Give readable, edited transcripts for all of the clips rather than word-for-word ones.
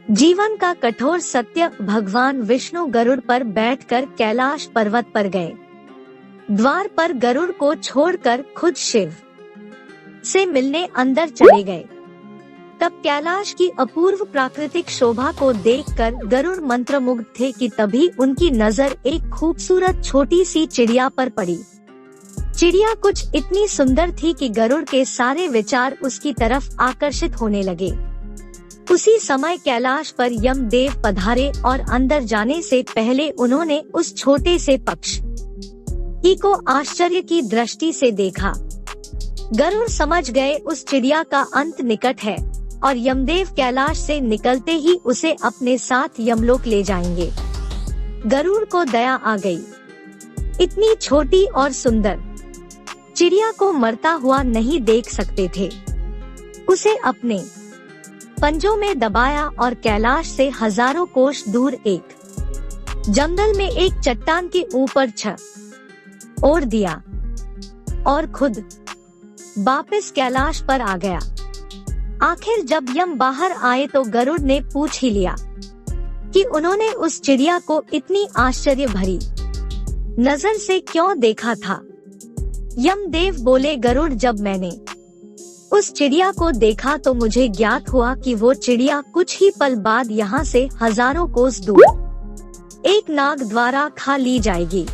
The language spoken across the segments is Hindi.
जीवन का कठोर सत्य। भगवान विष्णु गरुड़ पर बैठकर कैलाश पर्वत पर गए। द्वार पर गरुड़ को छोड़कर खुद शिव से मिलने अंदर चले गए। तब कैलाश की अपूर्व प्राकृतिक शोभा को देखकर गरुड़ मंत्रमुग्ध थे कि तभी उनकी नजर एक खूबसूरत छोटी सी चिड़िया पर पड़ी। चिड़िया कुछ इतनी सुंदर थी कि गरुड़ के सारे विचार उसकी तरफ आकर्षित होने लगे। उसी समय कैलाश पर यमदेव पधारे और अंदर जाने से पहले उन्होंने उस छोटे से पक्षी को आश्चर्य की दृष्टि से देखा। गरुड़ समझ गए उस चिड़िया का अंत निकट है और यमदेव कैलाश से निकलते ही उसे अपने साथ यमलोक ले जाएंगे। गरुड़ को दया आ गई। इतनी छोटी और सुंदर चिड़िया को मरता हुआ नहीं देख सकते थे। उसे अपने पंजों में दबाया और कैलाश से हजारों कोस दूर एक जंगल में एक चट्टान के ऊपर छोड़ दिया और खुद वापस कैलाश पर आ गया। आखिर जब यम बाहर आए तो गरुड़ ने पूछ ही लिया कि उन्होंने उस चिड़िया को इतनी आश्चर्य भरी नजर से क्यों देखा था। यमदेव बोले, गरुड़, जब मैंने उस चिड़िया को देखा तो मुझे ज्ञात हुआ कि वो चिड़िया कुछ ही पल बाद यहाँ से हजारों कोस दूर एक नाग द्वारा खा ली जाएगी।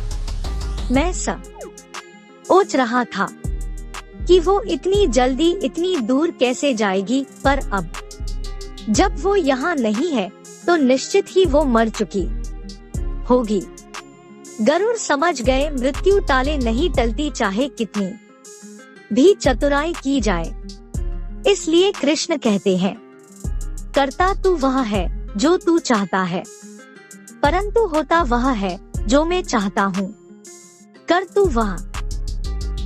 मैं सोच रहा था कि वो इतनी जल्दी इतनी दूर कैसे जाएगी, पर अब जब वो यहाँ नहीं है तो निश्चित ही वो मर चुकी होगी। गरुड़ समझ गए मृत्यु टाले नहीं टलती, चाहे कितनी भी चतुराई की जाए। इसलिए कृष्ण कहते हैं, करता तू वह है जो तू चाहता है, परंतु होता वह है जो मैं चाहता हूँ। कर तू वह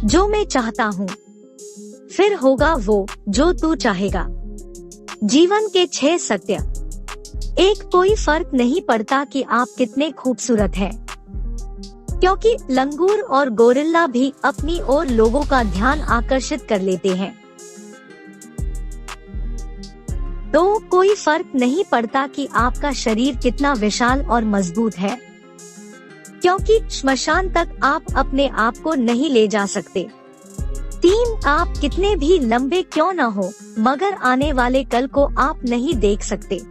जो मैं चाहता हूँ, फिर होगा वो जो तू चाहेगा। जीवन के 6 सत्य। 1, कोई फर्क नहीं पड़ता कि आप कितने खूबसूरत हैं, क्योंकि लंगूर और गोरिल्ला भी अपनी ओर लोगों का ध्यान आकर्षित कर लेते हैं। 2, कोई फर्क नहीं पड़ता कि आपका शरीर कितना विशाल और मजबूत है, क्योंकि श्मशान तक आप अपने आप को नहीं ले जा सकते। 3, आप कितने भी लंबे क्यों न हो, मगर आने वाले कल को आप नहीं देख सकते।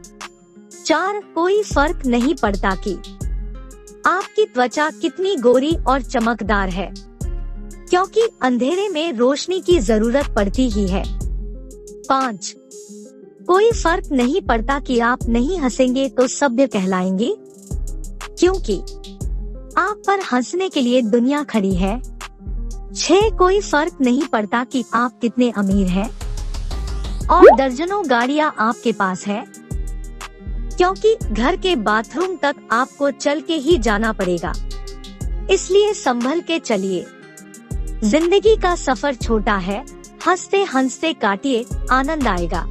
4, कोई फर्क नहीं पड़ता कि आपकी त्वचा कितनी गोरी और चमकदार है, क्योंकि अंधेरे में रोशनी की जरूरत पड़ती ही है। 5, कोई फर्क नहीं पड़ता कि आप नहीं हंसेंगे तो सभ्य कहलाएंगे, क्योंकि आप पर हंसने के लिए दुनिया खड़ी है। 6, कोई फर्क नहीं पड़ता कि आप कितने अमीर हैं और दर्जनों गाड़ियां आपके पास है, क्योंकि घर के बाथरूम तक आपको चल के ही जाना पड़ेगा। इसलिए संभल के चलिए। जिंदगी का सफर छोटा है, हंसते हंसते काटिए, आनंद आएगा।